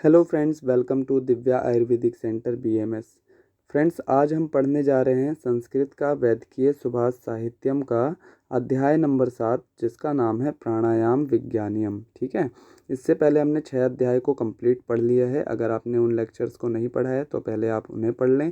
Hello friends, welcome to Divya Ayurvedic centre BMS. Friends, आज हम पढ़ने जा रहे हैं संस्कृत का वैद्यकीय सुभाष साहित्यम का अध्याय नंबर 7, जिसका नाम है प्राणायाम विज्ञानियम। ठीक है, इससे पहले हमने 6 अध्याय को कंप्लीट पढ़ लिया है। अगर आपने उन लेक्चर्स को नहीं पढ़ा है तो पहले आप उन्हें पढ़ लें।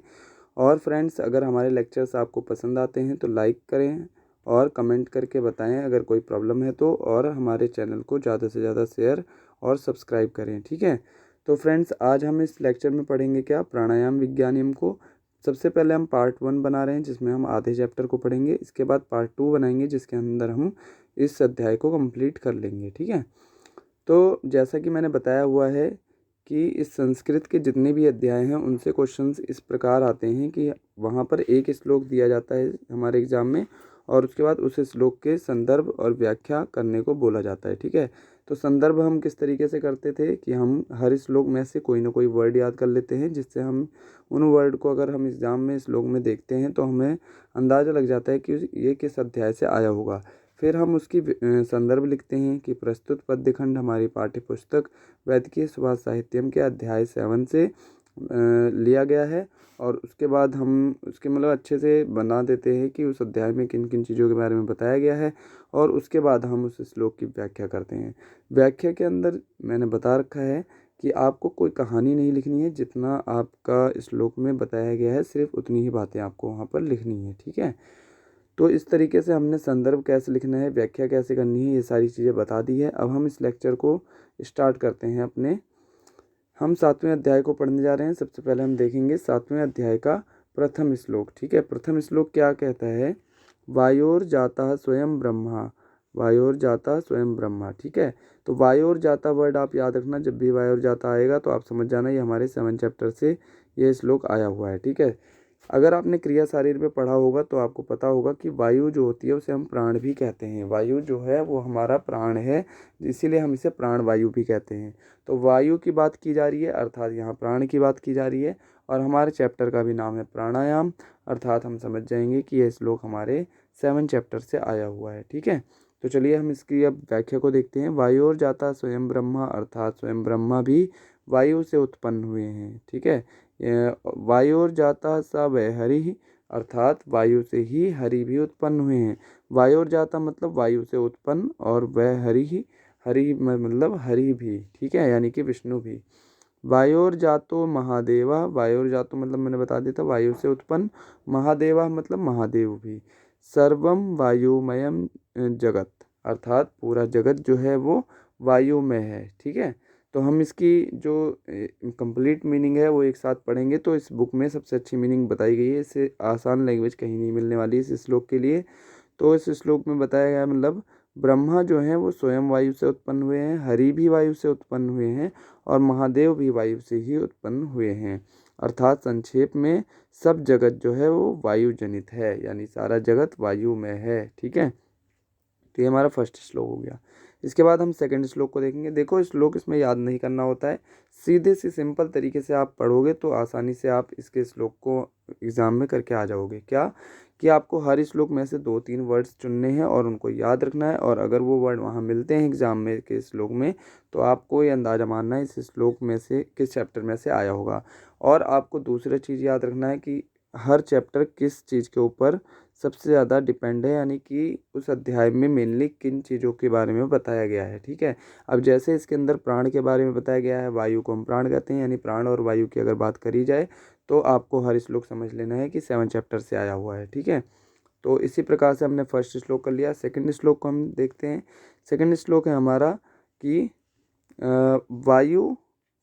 और फ्रेंड्स, अगर हमारे लेक्चर्स आपको पसंद आते हैं तो लाइक करें और कमेंट करके बताएं अगर कोई प्रॉब्लम है तो, और हमारे चैनल को ज़्यादा से ज़्यादा शेयर और सब्सक्राइब करें। ठीक है, तो फ्रेंड्स, आज हम इस लेक्चर में पढ़ेंगे क्या, प्राणायाम विज्ञानियम को। सबसे पहले हम पार्ट 1 बना रहे हैं जिसमें हम आधे चैप्टर को पढ़ेंगे। इसके बाद पार्ट 2 बनाएंगे जिसके अंदर हम इस अध्याय को कंप्लीट कर लेंगे। ठीक है, तो जैसा कि मैंने बताया हुआ है कि इस संस्कृत के जितने भी अध्याय हैं उनसे क्वेश्चंस इस प्रकार आते हैं कि वहाँ पर एक श्लोक दिया जाता है हमारे एग्ज़ाम में, और उसके बाद उस श्लोक के संदर्भ और व्याख्या करने को बोला जाता है। ठीक है, तो संदर्भ हम किस तरीके से करते थे कि हम हर श्लोक में से कोई ना कोई वर्ड याद कर लेते हैं, जिससे हम उन वर्ड को अगर हम एग्ज़ाम में श्लोक में देखते हैं तो हमें अंदाज़ा लग जाता है कि ये किस अध्याय से आया होगा। फिर हम उसकी संदर्भ लिखते हैं कि प्रस्तुत पद्यखंड हमारी पाठ्य पुस्तक वैद्यकीय सुभाष साहित्यम के अध्याय 7 से लिया गया है। और उसके बाद हम उसके मतलब अच्छे से बना देते हैं कि उस अध्याय में किन किन चीज़ों के बारे में बताया गया है, और उसके बाद हम उस श्लोक की व्याख्या करते हैं। व्याख्या के अंदर मैंने बता रखा है कि आपको कोई कहानी नहीं लिखनी है, जितना आपका श्लोक में बताया गया है सिर्फ उतनी ही बातें आपको वहाँ पर लिखनी है। ठीक है, तो इस तरीके से हमने संदर्भ कैसे लिखना है, व्याख्या कैसे करनी है, ये सारी चीज़ें बता दी है। अब हम इस लेक्चर को स्टार्ट करते हैं अपने। हम 7वें अध्याय को पढ़ने जा रहे हैं। सबसे पहले हम देखेंगे 7वें अध्याय का प्रथम श्लोक। ठीक है, प्रथम श्लोक क्या कहता है, वायोर जाता स्वयं ब्रह्मा, वायोर जाता स्वयं ब्रह्मा। ठीक है, तो वायोर जाता वर्ड आप याद रखना, जब भी वायोर जाता आएगा तो आप समझ जाना ये हमारे 7 चैप्टर से ये श्लोक आया हुआ है। ठीक है, अगर आपने क्रिया शारीर में पढ़ा होगा तो आपको पता होगा कि वायु जो होती है उसे हम प्राण भी कहते हैं। वायु जो है वो हमारा प्राण है, इसीलिए हम इसे प्राण वायु भी कहते हैं। तो वायु की बात की जा रही है, अर्थात यहाँ प्राण की बात की जा रही है। और हमारे चैप्टर का भी नाम है प्राणायाम, अर्थात हम समझ जाएंगे कि यह श्लोक हमारे 7 चैप्टर से आया हुआ है। ठीक है, तो चलिए हम इसकी अब व्याख्या को देखते हैं। वायोर जाता स्वयं ब्रह्मा, अर्थात स्वयं ब्रह्मा भी वायु से उत्पन्न हुए हैं। ठीक है, वायोर जाता स वह हरि, अर्थात वायु से ही हरि भी उत्पन्न हुए हैं। वायोर जाता मतलब वायु से उत्पन्न, और वह हरि ही, हरि मतलब हरि भी। ठीक है, यानी कि विष्णु भी। वायोर जातो महादेवा, वायोर जातो मतलब मैंने बता दिया था वायु से उत्पन्न, महादेवा मतलब महादेव भी। सर्वम वायुमयम जगत, अर्थात पूरा जगत जो है वो वायुमय है। ठीक है, तो हम इसकी जो कंप्लीट मीनिंग है वो एक साथ पढ़ेंगे। तो इस बुक में सबसे अच्छी मीनिंग बताई गई है, इससे आसान लैंग्वेज कहीं नहीं मिलने वाली इस श्लोक के लिए। तो इस श्लोक में बताया गया मतलब ब्रह्मा जो हैं वो स्वयं वायु से उत्पन्न हुए हैं, हरि भी वायु से उत्पन्न हुए हैं, और महादेव भी वायु से ही उत्पन्न हुए हैं। अर्थात संक्षेप में सब जगत जो है वो वायु जनित है, यानी सारा जगत वायु में है। ठीक है, तो ये हमारा फर्स्ट श्लोक हो गया। इसके बाद हम सेकंड श्लोक को देखेंगे। देखो, श्लोक इसमें याद नहीं करना होता है, सीधे से सिंपल तरीके से आप पढ़ोगे तो आसानी से आप इसके श्लोक को एग्ज़ाम में करके आ जाओगे। क्या कि आपको हर श्लोक में से 2-3 वर्ड्स चुनने हैं और उनको याद रखना है, और अगर वो वर्ड वहाँ मिलते हैं एग्ज़ाम में के श्लोक में तो आपको ये अंदाज़ा मानना है इस श्लोक में से किस चैप्टर में से आया होगा। और आपको दूसरा चीज़ याद रखना है कि हर चैप्टर किस चीज़ के ऊपर सबसे ज़्यादा डिपेंड है, यानी कि उस अध्याय में मेनली किन चीज़ों के बारे में बताया गया है। ठीक है, अब जैसे इसके अंदर प्राण के बारे में बताया गया है, वायु को हम प्राण कहते हैं, यानी प्राण और वायु की अगर बात करी जाए तो आपको हर श्लोक समझ लेना है कि 7 चैप्टर से आया हुआ है। ठीक है, तो इसी प्रकार से हमने फर्स्ट श्लोक कर लिया। सेकंड श्लोक को हम देखते हैं। सेकंड श्लोक है हमारा कि वायु,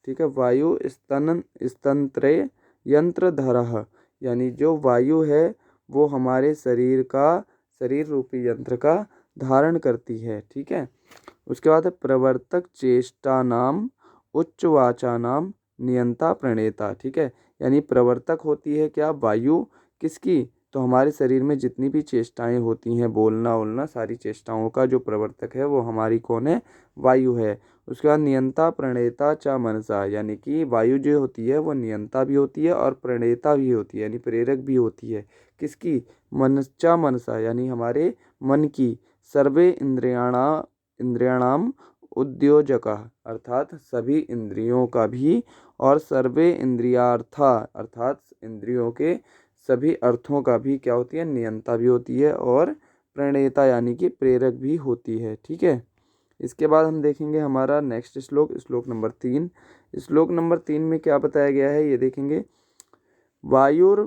ठीक है, वायु स्तंत्रे यंत्रधरः, यानी जो वायु है वो हमारे शरीर रूपी यंत्र का धारण करती है। ठीक है, उसके बाद है प्रवर्तक चेष्टा नाम उच्चवाचा नाम नियंता प्रणेता। ठीक है, यानी प्रवर्तक होती है क्या, वायु, किसकी, तो हमारे शरीर में जितनी भी चेष्टाएं होती हैं, बोलना ओलना, सारी चेष्टाओं का जो प्रवर्तक है वो हमारी कौन है, वायु है। उसके बाद नियंता प्रणेता च मनसा, यानी कि वायु जो होती है वो नियंता भी होती है और प्रणेता भी होती है, यानी प्रेरक भी होती है। किसकी, मनचा मनसा, यानी हमारे मन की। सर्वे इंद्रियाणाम उद्योजकः अर्थात सभी इंद्रियों का भी, और सर्वे इंद्रियार्था अर्थात इंद्रियों के सभी अर्थों का भी क्या होती है, नियंता भी होती है और प्रणेता यानी कि प्रेरक भी होती है। ठीक है, इसके बाद हम देखेंगे हमारा नेक्स्ट श्लोक, श्लोक नंबर 3। श्लोक नंबर 3 में क्या बताया गया है ये देखेंगे। वायुर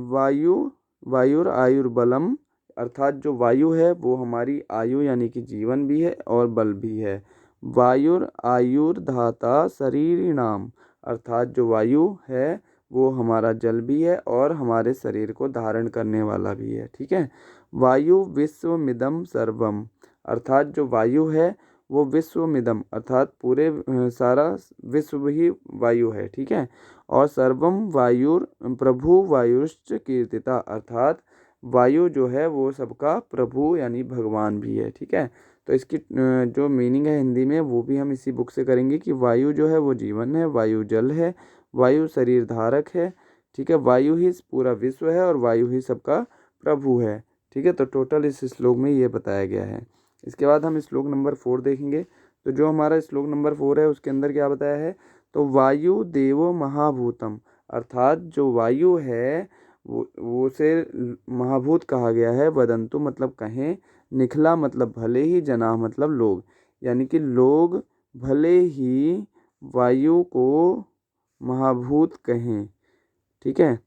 वायु वायुर आयुर्बलम अर्थात जो वायु है वो हमारी आयु यानी कि जीवन भी है और बल भी है। वायुर आयुर्धाता शरीरिणाम अर्थात जो वायु है वो हमारा जल भी है और हमारे शरीर को धारण करने वाला भी है। ठीक है, वायु विश्वमिदम सर्वम अर्थात जो वायु है वो विश्वमिदम अर्थात पूरे सारा विश्व ही वायु है। ठीक है, और सर्वम वायुर प्रभु वायुश्च कीर्तिता अर्थात वायु जो है वो सबका प्रभु यानी भगवान भी है। ठीक है, तो इसकी जो मीनिंग है हिंदी में वो भी हम इसी बुक से करेंगे कि वायु जो है वो जीवन है, वायु जल है, वायु शरीर धारक है। ठीक है, वायु ही पूरा विश्व है और वायु ही सबका प्रभु है। ठीक है, तो टोटल इस श्लोक में ये बताया गया है। इसके बाद हम श्लोक नंबर 4 देखेंगे। तो जो हमारा श्लोक नंबर 4 है उसके अंदर क्या बताया है, तो वायु देवो महाभूतम अर्थात जो वायु है वो से महाभूत कहा गया है। वदंतु मतलब कहें, निखला मतलब भले ही, जना मतलब लोग, यानी कि लोग भले ही वायु को महाभूत कहें। ठीक है,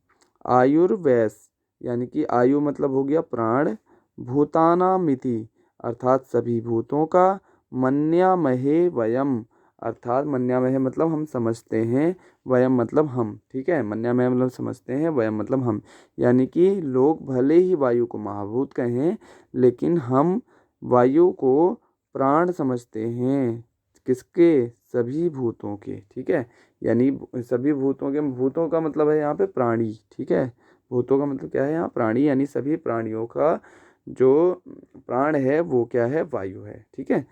आयुर्वैस यानी कि आयु मतलब हो गया प्राण, भूतानामिति अर्थात सभी भूतों का, मन्यामहे वयम अर्थात मन्यामहे मतलब हम समझते हैं, वयम मतलब हम। ठीक है, मन्यामहे मतलब समझते हैं, वयम मतलब हम, यानी कि लोग भले ही वायु को महाभूत कहें लेकिन हम वायु को प्राण समझते हैं। किसके, सभी भूतों के। ठीक है, यानी सभी भूतों के, भूतों का मतलब है यहाँ पे प्राणी। ठीक है, भूतों का मतलब क्या है यहाँ, प्राणी, यानी सभी प्राणियों का जो प्राण है वो क्या है, वायु है। ठीक है,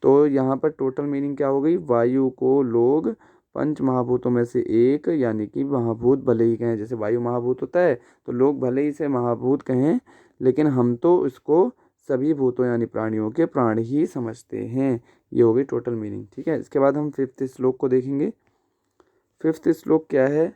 तो यहाँ पर टोटल मीनिंग क्या हो गई, वायु को लोग पंच महाभूतों में से एक यानी कि महाभूत भले ही कहें, जैसे वायु महाभूत होता है तो लोग भले ही से महाभूत कहें लेकिन हम तो इसको सभी भूतों यानी प्राणियों के प्राण ही समझते हैं। ये हो गई टोटल मीनिंग। ठीक है, इसके बाद हम 5th श्लोक को देखेंगे। 5th श्लोक क्या है,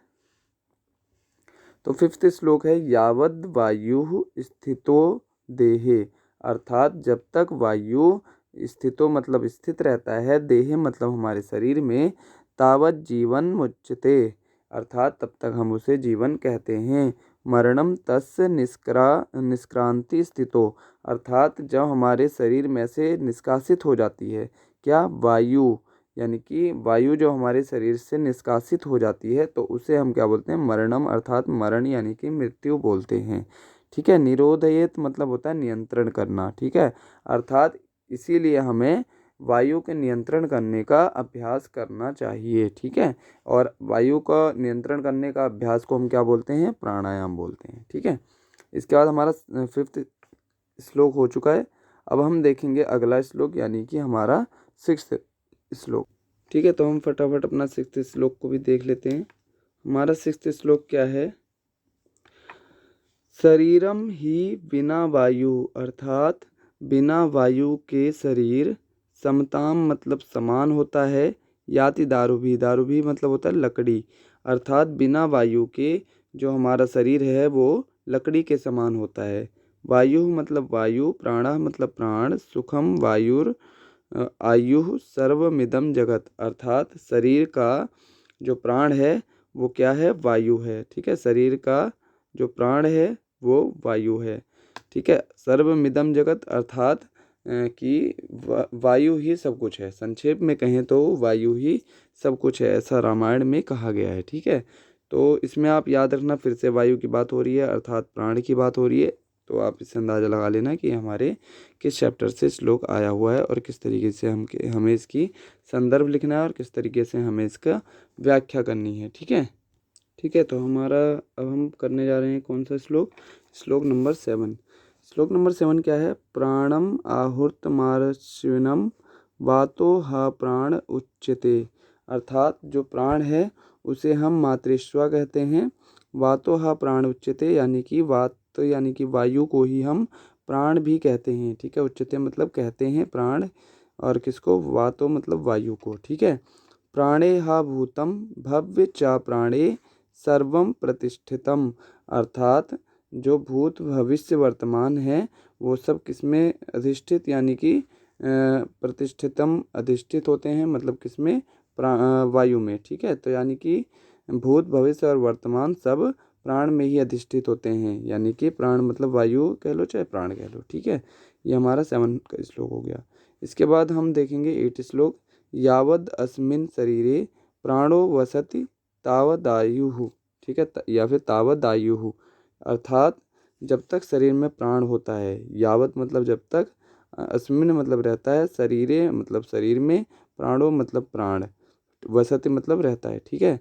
तो 5th श्लोक है यावद वायु स्थितो देहे अर्थात जब तक वायु स्थितो मतलब स्थित रहता है, देहे मतलब हमारे शरीर में, तावत जीवन मुच्यते अर्थात तब तक हम उसे जीवन कहते हैं। मरणम तस्य निष्क्रांति स्थितो अर्थात जब हमारे शरीर में से निष्कासित हो जाती है क्या, वायु, यानी कि वायु जो हमारे शरीर से निष्कासित हो जाती है तो उसे हम क्या बोलते हैं, मरणम अर्थात मरण यानी कि मृत्यु बोलते हैं। ठीक है, निरोधयेत मतलब होता है नियंत्रण करना। ठीक है, अर्थात इसीलिए हमें वायु के नियंत्रण करने का अभ्यास करना चाहिए। ठीक है, और वायु का नियंत्रण करने का अभ्यास को हम क्या बोलते हैं, प्राणायाम बोलते हैं। ठीक है, इसके बाद हमारा 5th श्लोक हो चुका है। अब हम देखेंगे अगला श्लोक यानी कि हमारा 6th श्लोक। ठीक है, तो हम फटाफट अपना 6th श्लोक को भी देख लेते हैं। हमारा 6th श्लोक क्या है, शरीरम ही बिना वायु अर्थात बिना वायु के शरीर, समताम मतलब समान होता है, याति दारू भी मतलब होता है लकड़ी अर्थात बिना वायु के जो हमारा शरीर है वो लकड़ी के समान होता है। वायु मतलब वायु, प्राणः मतलब प्राण, सुखम वायुर आयु सर्वमिदम जगत अर्थात शरीर का जो प्राण है वो क्या है, वायु है। ठीक है, शरीर का जो प्राण है वो वायु है। ठीक है, सर्वमिदम जगत अर्थात कि वायु ही सब कुछ है। संक्षेप में कहें तो वायु ही सब कुछ है, ऐसा रामायण में कहा गया है। ठीक है, तो इसमें आप याद रखना फिर से वायु की बात हो रही है अर्थात प्राण की बात हो रही है, तो आप इससे अंदाज़ा लगा लेना कि हमारे किस चैप्टर से श्लोक आया हुआ है और किस तरीके से हमें इसकी संदर्भ लिखना है और किस तरीके से हमें इसका व्याख्या करनी है। ठीक है, ठीक है, तो हमारा अब हम करने जा रहे हैं कौन सा श्लोक, श्लोक नंबर 7। श्लोक नंबर 7 क्या है, प्राणम आहुर्तमारश्विनम वातो हा प्राण उच्यते अर्थात जो प्राण है उसे हम मातृश्वा कहते हैं। वातो हा प्राण उच्यते यानी कि वात यानी कि वायु को ही हम प्राण भी कहते हैं। ठीक है, उच्यते मतलब कहते हैं, प्राण और किसको, वातो मतलब वायु को, ठीक है। प्राणे हा भूतम भव्य चा प्राणे सर्वम प्रतिष्ठितम, अर्थात जो भूत भविष्य वर्तमान है वो सब किसमें अधिष्ठित यानी कि प्रतिष्ठितम अधिष्ठित होते हैं, मतलब किसमें, वायु में, ठीक है। तो यानी कि भूत भविष्य और वर्तमान सब प्राण में ही अधिष्ठित होते हैं, यानी कि प्राण मतलब वायु कह लो चाहे प्राण कह लो, ठीक है। ये हमारा 7 का श्लोक हो गया। इसके बाद हम देखेंगे 8 श्लोक। यावद अस्मिन शरीरे प्राणो वसति तावदायुः, ठीक है, या फिर तावदायुः, अर्थात जब तक शरीर में प्राण होता है, यावत मतलब जब तक, अस्मिन मतलब रहता है, शरीरे मतलब शरीर में, प्राणो मतलब प्राण, वसति मतलब रहता है, ठीक है।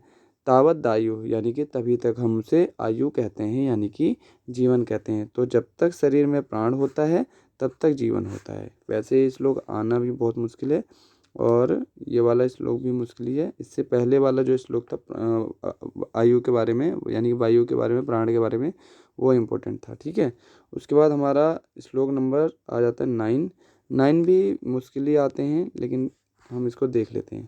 तावत दायु यानी कि तभी तक हम उसे आयु कहते हैं, यानी कि जीवन कहते हैं। तो जब तक शरीर में प्राण होता है तब तक जीवन होता है। वैसे ये श्लोक आना भी बहुत मुश्किल है और ये वाला श्लोक भी मुश्किल ही है। इससे पहले वाला जो श्लोक था आयु के बारे में, यानी कि वायु के बारे में, प्राण के बारे में, वो इम्पोर्टेंट था, ठीक है। उसके बाद हमारा श्लोक नंबर आ जाता है 9। 9 भी मुश्किल ही आते हैं लेकिन हम इसको देख लेते हैं।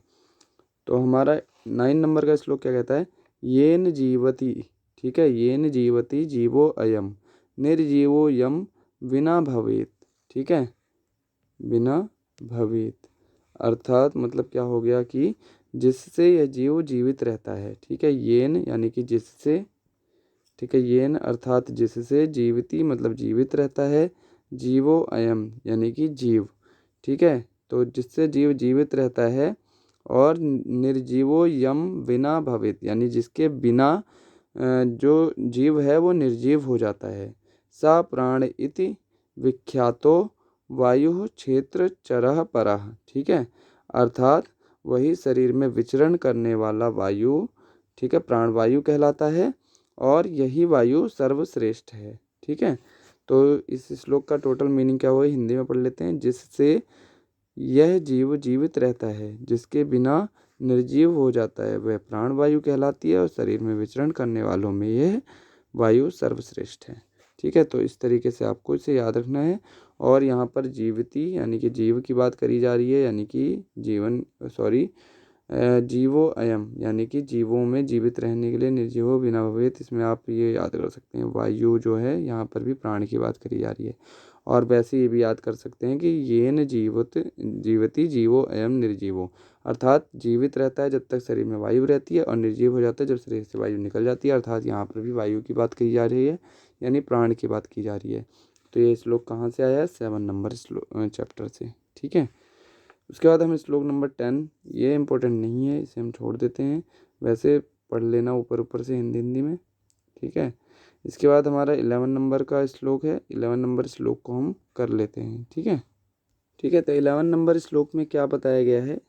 तो हमारा 9 नंबर का श्लोक क्या कहता है, येन जीवति, ठीक है, येन जीवति जीवो अयम निर्जीवो यम विना भवेत, ठीक है, बिना भवेत, अर्थात मतलब क्या हो गया कि जिससे यह जीव जीवित रहता है, ठीक है। येन यानी कि जिससे, ठीक है, येन अर्थात जिससे, जीविती मतलब जीवित रहता है, जीवो अयम यानी कि जीव, ठीक है। तो जिससे जीव जीवित रहता है और निर्जीवो यम बिना भवित यानी जिसके बिना जो जीव है वो निर्जीव हो जाता है। सा प्राण इति विख्यातो वायु क्षेत्र चरह परह, ठीक है, अर्थात वही शरीर में विचरण करने वाला वायु, ठीक है, प्राणवायु कहलाता है और यही वायु सर्वश्रेष्ठ है, ठीक है। तो इस श्लोक का टोटल मीनिंग क्या हुआ, हिंदी में पढ़ लेते हैं। जिससे यह जीव जीवित रहता है, जिसके बिना निर्जीव हो जाता है, वह प्राणवायु कहलाती है और शरीर में विचरण करने वालों में यह वायु सर्वश्रेष्ठ है, ठीक है। तो इस तरीके से आपको इसे याद रखना है। और यहाँ पर जीवती यानी कि जीव की बात करी जा रही है, यानी कि जीवन, सॉरी, जीवो अयम यानी कि जीवों में जीवित रहने के लिए निर्जीवो बिना भवेत, इसमें आप ये याद कर सकते हैं वायु जो है यहाँ पर भी प्राण की बात करी जा रही है। और वैसे ये भी याद कर सकते हैं कि येन जीवति जीवो अयम निर्जीवो, अर्थात जीवित रहता है जब तक शरीर में वायु रहती है और निर्जीव हो जाता है जब शरीर से वायु निकल जाती है, अर्थात यहाँ पर भी वायु की बात कही जा रही है, यानी प्राण की बात की जा रही है। तो ये श्लोक कहाँ से आया है, 7 नंबर चैप्टर से, ठीक है। उसके बाद हम श्लोक नंबर 10, ये इम्पोर्टेंट नहीं है, इसे हम छोड़ देते हैं, वैसे पढ़ लेना ऊपर ऊपर से हिंदी हिंदी में, ठीक है। इसके बाद हमारा 11 नंबर का श्लोक है। 11 नंबर श्लोक को हम कर लेते हैं, ठीक है, ठीक है। तो 11 नंबर श्लोक में क्या बताया गया है,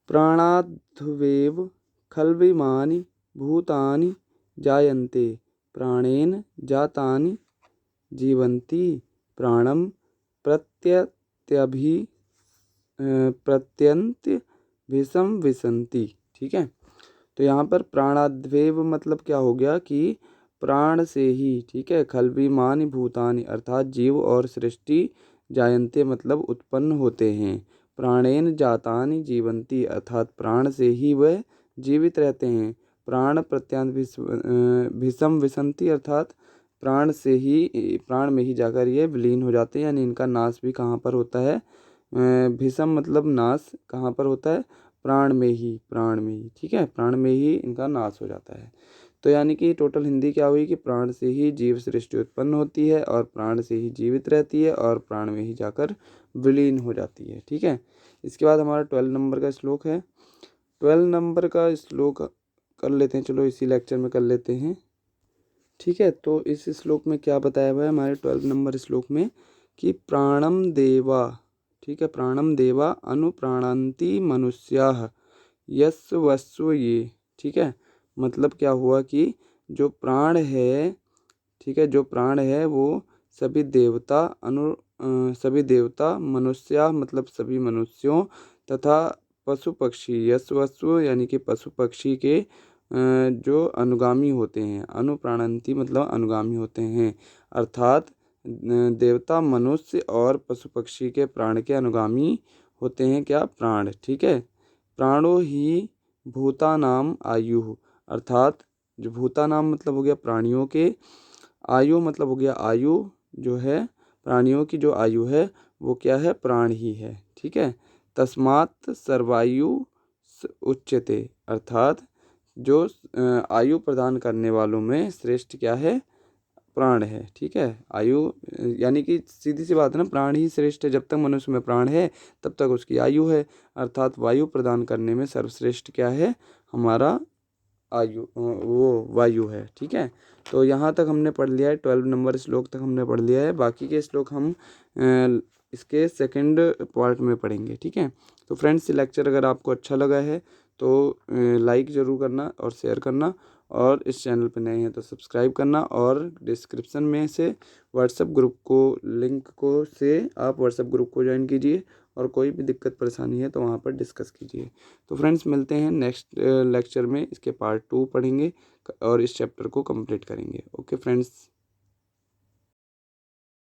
प्राणाद्वेव खल्विमानि भूतानि जायन्ते प्राणेन जातानि जीवन्ति प्राणम प्रत्यत्यभि प्रत्यंत भीषम विसंति, ठीक है। तो यहाँ पर प्राणाद्वेव मतलब क्या हो गया कि प्राण से ही, ठीक है, खल्विमानि भूतानि अर्थात जीव और सृष्टि, जायन्ते मतलब उत्पन्न होते हैं, प्राणेन जातानि जीवंती अर्थात प्राण से ही वह जीवित रहते हैं, प्राण प्रत्यांत भीषम विसंति अर्थात प्राण से ही, प्राण में ही जाकर ये विलीन हो जाते हैं, यानी इनका नाश भी कहाँ पर होता है, भीषम मतलब नाश कहाँ पर होता है, प्राण में ही, प्राण में ही, ठीक है, प्राण में ही इनका नाश हो जाता है। तो यानी कि टोटल हिंदी क्या हुई कि प्राण से ही जीव सृष्टि उत्पन्न होती है और प्राण से ही जीवित रहती है और प्राण में ही जाकर विलीन हो जाती है, ठीक है। इसके बाद हमारा 12 नंबर का श्लोक है। 12 नंबर का श्लोक कर लेते हैं, चलो इसी लेक्चर में कर लेते हैं, ठीक है। तो इस श्लोक में क्या बताया हुआ है हमारे 12 नंबर श्लोक में कि प्राणम देवा, ठीक है, प्राणम देवा अनुप्राणंति मनुष्याः यस्य वस्व ये, ठीक है, मतलब क्या हुआ कि जो प्राण है, ठीक है, जो प्राण है वो सभी देवता सभी देवता, मनुष्या मतलब सभी मनुष्यों तथा पशु पक्षी, यश वस्व यानी कि पशु पक्षी के जो अनुगामी होते हैं, अनुप्राणंति मतलब अनुगामी होते हैं, अर्थात देवता, मनुष्य और पशु पक्षी के प्राण के अनुगामी होते हैं क्या? प्राण। ठीक है। प्राणो ही भूतानाम आयु, अर्थात जो भूतानाम मतलब हो गया प्राणियों के, आयु मतलब हो गया आयु, जो है प्राणियों की जो आयु है वो क्या है? प्राण ही है। ठीक है। तस्मात् सर्वायु उच्यते, अर्थात जो आयु प्रदान करने वालों में श्रेष्ठ क्या है? प्राण है। ठीक है। आयु यानी कि सीधी सी बात है ना, प्राण ही श्रेष्ठ है। जब तक मनुष्य में प्राण है तब तक उसकी आयु है, अर्थात वायु प्रदान करने में सर्वश्रेष्ठ क्या है? हमारा आयु, वो वायु है। ठीक है। तो यहाँ तक हमने पढ़ लिया है, 12 नंबर श्लोक तक हमने पढ़ लिया है। बाकी के श्लोक हम इसके सेकंड पार्ट में पढ़ेंगे। ठीक है। तो फ्रेंड्स, ये लेक्चर अगर आपको अच्छा लगा है तो लाइक ज़रूर करना और शेयर करना, और इस चैनल पर नए हैं तो सब्सक्राइब करना, और डिस्क्रिप्शन में से व्हाट्सएप ग्रुप को लिंक को से आप व्हाट्सएप ग्रुप को ज्वाइन कीजिए, और कोई भी दिक्कत परेशानी है तो वहाँ पर डिस्कस कीजिए। तो फ्रेंड्स, मिलते हैं नेक्स्ट लेक्चर में, इसके पार्ट 2 पढ़ेंगे और इस चैप्टर को कंप्लीट करेंगे। Okay friends.